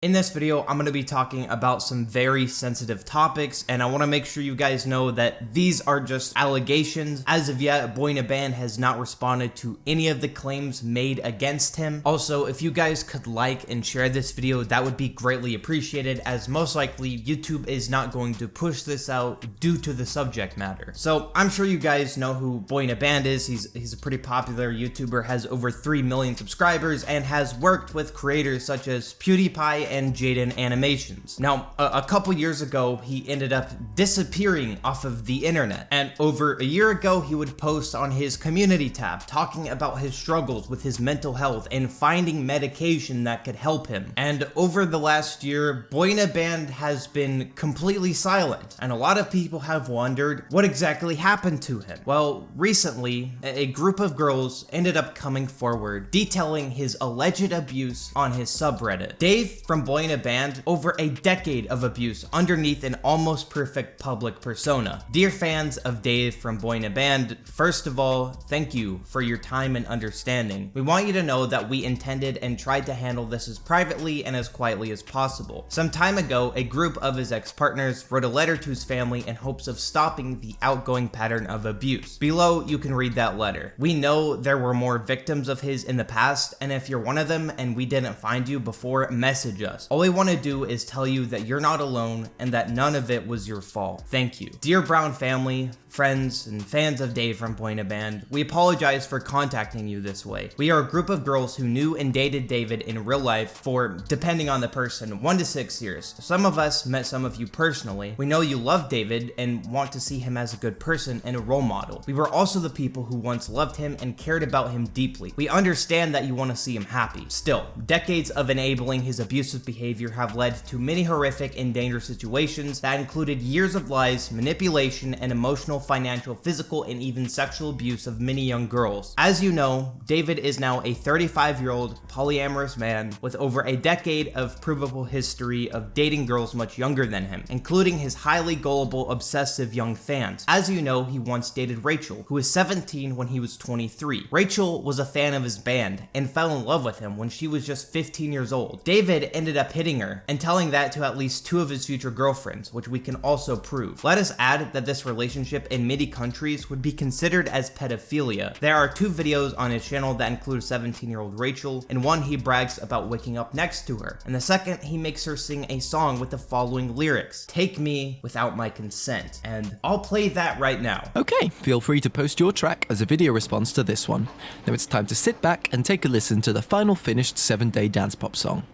In this video, I'm going to be talking about some very sensitive topics, and I want to make sure you guys know that these are just allegations. As of yet, Boyinaband has not responded to any of the claims made against him. Also, if you guys could like and share this video, that would be greatly appreciated, as most likely YouTube is not going to push this out due to the subject matter. So I'm sure you guys know who Boyinaband is. He's a pretty popular YouTuber, has over 3 million subscribers, and has worked with creators such as PewDiePie and Jaden Animations. Now, a couple years ago, he ended up disappearing off of the internet, and over a year ago, he would post on his community tab talking about his struggles with his mental health and finding medication that could help him. And over the last year, Boyinaband has been completely silent, and a lot of people have wondered what exactly happened to him. Well, recently, a group of girls ended up coming forward detailing his alleged abuse on his subreddit. Dave from Boyinaband, over a decade of abuse underneath an almost perfect public persona. Dear fans of Dave from Boyinaband, first of all, thank you for your time and understanding. We want you to know that we intended and tried to handle this as privately and as quietly as possible. Some time ago, a group of his ex-partners wrote a letter to his family in hopes of stopping the outgoing pattern of abuse. Below, you can read that letter. We know there were more victims of his in the past, and if you're one of them and we didn't find you before, message us. All we want to do is tell you that you're not alone and that none of it was your fault. Thank you. Dear Brown family, friends, and fans of Dave from Boyinaband, we apologize for contacting you this way. We are a group of girls who knew and dated David in real life for, depending on the person, 1 to 6 years. Some of us met some of you personally. We know you love David and want to see him as a good person and a role model. We were also the people who once loved him and cared about him deeply. We understand that you want to see him happy. Still, decades of enabling his abusive behavior have led to many horrific and dangerous situations that included years of lies, manipulation, and emotional, financial, physical, and even sexual abuse of many young girls. As you know, David is now a 35-year-old polyamorous man with over a decade of provable history of dating girls much younger than him, including his highly gullible, obsessive young fans. As you know, he once dated Rachel, who was 17 when he was 23. Rachel was a fan of his band and fell in love with him when she was just 15 years old. David ended up hitting her and telling that to at least 2 of his future girlfriends, which we can also prove. Let us add that this relationship in many countries would be considered as pedophilia. There are 2 videos on his channel that include 17-year-old Rachel. In one, he brags about waking up next to her. In the second, he makes her sing a song with the following lyrics: "Take me without my consent." And I'll play that right now. Okay, feel free to post your track as a video response to this one. Now it's time to sit back and take a listen to the final finished 7-day dance pop song.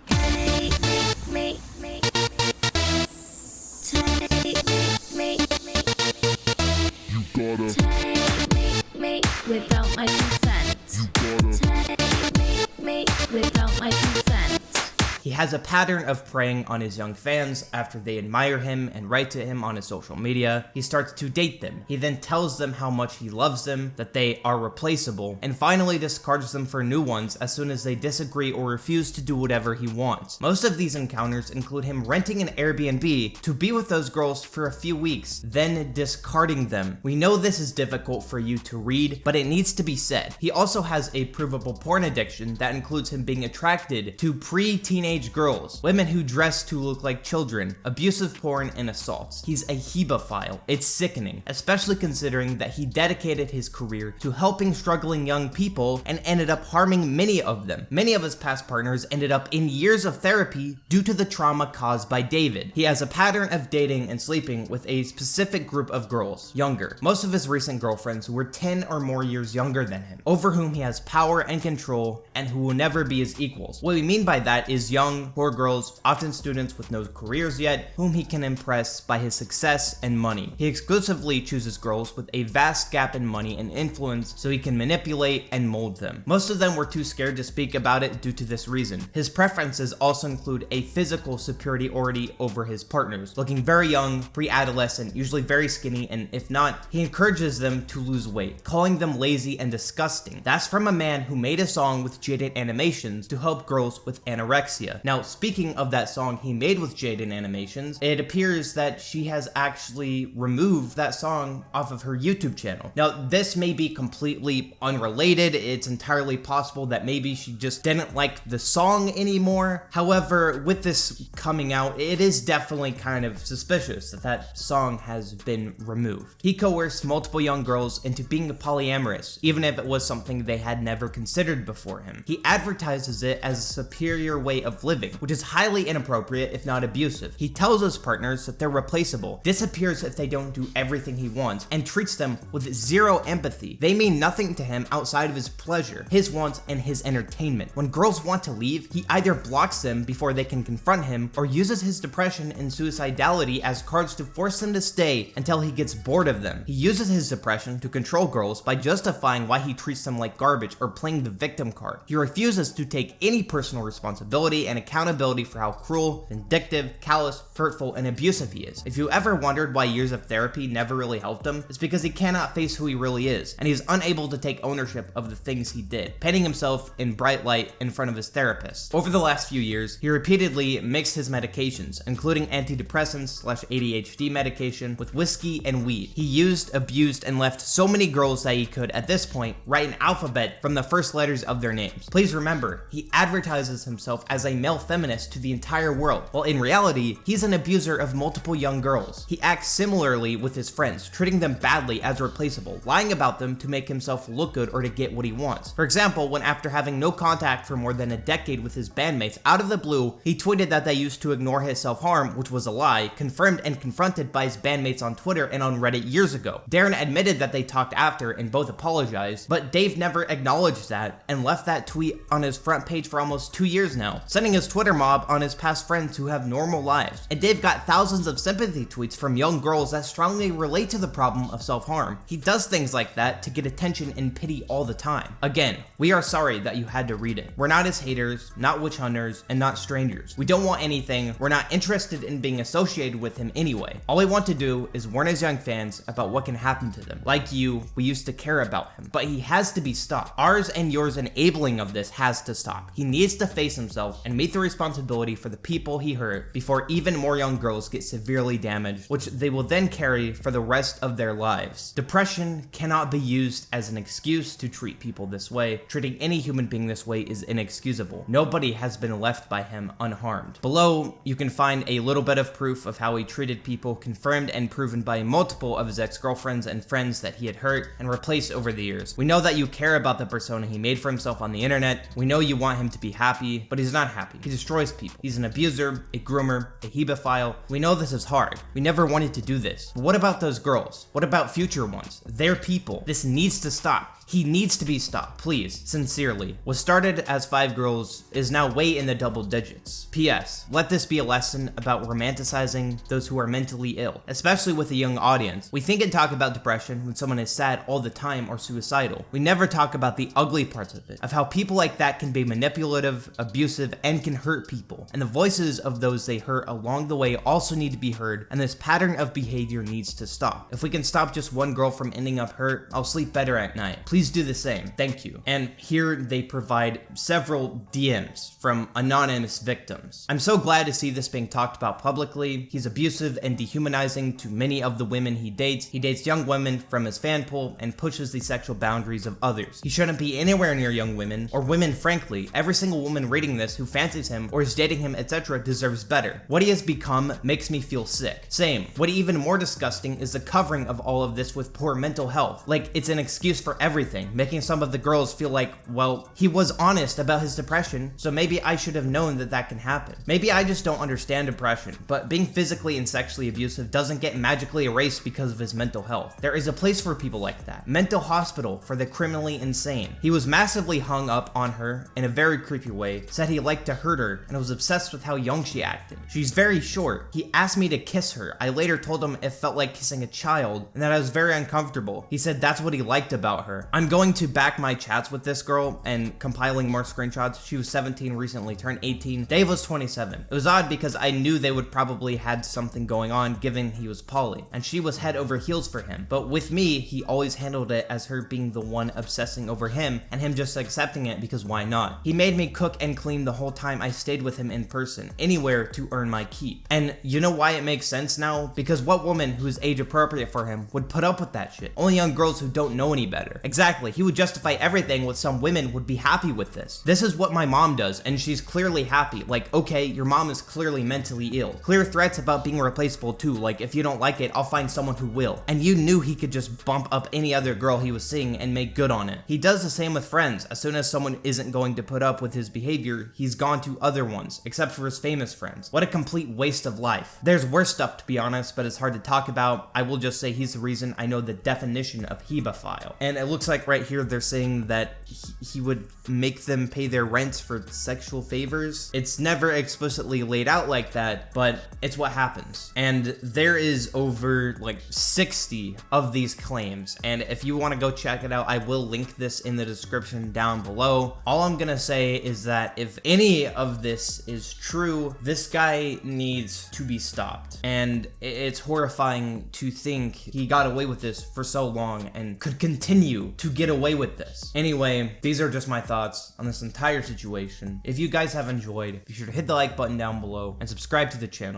Take me without my consent. Take me without my consent. He has a pattern of preying on his young fans after they admire him and write to him on his social media. He starts to date them. He then tells them how much he loves them, that they are replaceable, and finally discards them for new ones as soon as they disagree or refuse to do whatever he wants. Most of these encounters include him renting an Airbnb to be with those girls for a few weeks, then discarding them. We know this is difficult for you to read, but it needs to be said. He also has a provable porn addiction that includes him being attracted to pre-teenage girls, women who dress to look like children, abusive porn, and assaults. He's a hebephile. It's sickening, especially considering that he dedicated his career to helping struggling young people and ended up harming many of them. Many of his past partners ended up in years of therapy due to the trauma caused by David. He has a pattern of dating and sleeping with a specific group of girls, younger. Most of his recent girlfriends were 10 or more years younger than him, over whom he has power and control and who will never be his equals. What we mean by that is young, poor girls, often students with no careers yet, whom he can impress by his success and money. He exclusively chooses girls with a vast gap in money and influence so he can manipulate and mold them. Most of them were too scared to speak about it due to this reason. His preferences also include a physical superiority over his partners, looking very young, pre-adolescent, usually very skinny, and if not, he encourages them to lose weight, calling them lazy and disgusting. That's from a man who made a song with Jaden Animations to help girls with anorexia. dyslexia. Now, speaking of that song he made with Jaden Animations, it appears that she has actually removed that song off of her YouTube channel. Now, this may be completely unrelated. It's entirely possible that maybe she just didn't like the song anymore. However, with this coming out, it is definitely kind of suspicious that that song has been removed. He coerced multiple young girls into being polyamorous, even if it was something they had never considered before him. He advertises it as a superior way of living, which is highly inappropriate if not abusive. He tells his partners that they're replaceable, disappears if they don't do everything he wants, and treats them with zero empathy. They mean nothing to him outside of his pleasure, his wants, and his entertainment. When girls want to leave, he either blocks them before they can confront him, or uses his depression and suicidality as cards to force them to stay until he gets bored of them. He uses his depression to control girls by justifying why he treats them like garbage or playing the victim card. He refuses to take any personal responsibility and accountability for how cruel, vindictive, callous, hurtful, and abusive he is. If you ever wondered why years of therapy never really helped him, it's because he cannot face who he really is, and he's unable to take ownership of the things he did, painting himself in bright light in front of his therapist. Over the last few years, he repeatedly mixed his medications, including antidepressants/ADHD medication, with whiskey and weed. He used, abused, and left so many girls that he could, at this point, write an alphabet from the first letters of their names. Please remember, he advertises himself as a male feminist to the entire world, while in reality, he's an abuser of multiple young girls. He acts similarly with his friends, treating them badly as replaceable, lying about them to make himself look good or to get what he wants. For example, when after having no contact for more than a decade with his bandmates, out of the blue, he tweeted that they used to ignore his self-harm, which was a lie, confirmed and confronted by his bandmates on Twitter and on Reddit years ago. Darren admitted that they talked after and both apologized, but Dave never acknowledged that and left that tweet on his front page for almost 2 years now, sending his Twitter mob on his past friends who have normal lives. And Dave got thousands of sympathy tweets from young girls that strongly relate to the problem of self-harm. He does things like that to get attention and pity all the time. Again, we are sorry that you had to read it. We're not his haters, not witch hunters, and not strangers. We don't want anything. We're not interested in being associated with him anyway. All we want to do is warn his young fans about what can happen to them. Like you, we used to care about him, but he has to be stopped. Ours and yours enabling of this has to stop. He needs to face himself and meet the responsibility for the people he hurt before even more young girls get severely damaged, which they will then carry for the rest of their lives. Depression cannot be used as an excuse to treat people this way. Treating any human being this way is inexcusable. Nobody has been left by him unharmed. Below, you can find a little bit of proof of how he treated people, confirmed and proven by multiple of his ex-girlfriends and friends that he had hurt and replaced over the years. We know that you care about the persona he made for himself on the internet. We know you want him to be happy, but he's not happy. He destroys people. He's an abuser, a groomer, a hebephile. We know this is hard. We never wanted to do this. But what about those girls? What about future ones? They're people. This needs to stop. He needs to be stopped, please, sincerely. What started as 5 girls is now way in the double digits. P.S. Let this be a lesson about romanticizing those who are mentally ill, especially with a young audience. We think and talk about depression when someone is sad all the time or suicidal. We never talk about the ugly parts of it, of how people like that can be manipulative, abusive, and can hurt people. And the voices of those they hurt along the way also need to be heard, and this pattern of behavior needs to stop. If we can stop just one girl from ending up hurt, I'll sleep better at night. Please do the same. Thank you. And here they provide several DMs from anonymous victims. I'm so glad to see this being talked about publicly. He's abusive and dehumanizing to many of the women he dates. He dates young women from his fan pool and pushes the sexual boundaries of others. He shouldn't be anywhere near young women, or women frankly. Every single woman reading this who fancies him or is dating him, etc. deserves better. What he has become makes me feel sick. Same. What even more disgusting is the covering of all of this with poor mental health. Like it's an excuse for everything, making some of the girls feel like, well, he was honest about his depression, so maybe I should have known that that can happen. Maybe I just don't understand depression, but being physically and sexually abusive doesn't get magically erased because of his mental health. There is a place for people like that. Mental hospital for the criminally insane. He was massively hung up on her in a very creepy way, said he liked to hurt her, and was obsessed with how young she acted. She's very short. He asked me to kiss her. I later told him it felt like kissing a child, and that I was very uncomfortable. He said that's what he liked about her. I'm going to back my chats with this girl and compiling more screenshots. She was 17, recently turned 18. Dave was 27. It was odd because I knew they would probably had something going on given he was poly, and she was head over heels for him. But with me, he always handled it as her being the one obsessing over him and him just accepting it because why not? He made me cook and clean the whole time I stayed with him in person, anywhere to earn my keep. And you know why it makes sense now? Because what woman who is age appropriate for him would put up with that shit? Only young girls who don't know any better. Exactly, he would justify everything with some women would be happy with this. This is what my mom does, and she's clearly happy. Like, okay, your mom is clearly mentally ill. Clear threats about being replaceable too, like if you don't like it, I'll find someone who will. And you knew he could just bump up any other girl he was seeing and make good on it. He does the same with friends. As soon as someone isn't going to put up with his behavior, he's gone to other ones, except for his famous friends. What a complete waste of life. There's worse stuff to be honest, but it's hard to talk about. I will just say he's the reason I know the definition of hebephile. And it looks like right here they're saying that he would make them pay their rent for sexual favors. It's never explicitly laid out like that, but it's what happens. And there is over like 60 of these claims, and if you want to go check it out, I will link this in the description down below. All I'm gonna say is that if any of this is true, this guy needs to be stopped. And it's horrifying to think he got away with this for so long and could continue to get away with this. Anyway, these are just my thoughts on this entire situation. If you guys have enjoyed, be sure to hit the like button down below and subscribe to the channel.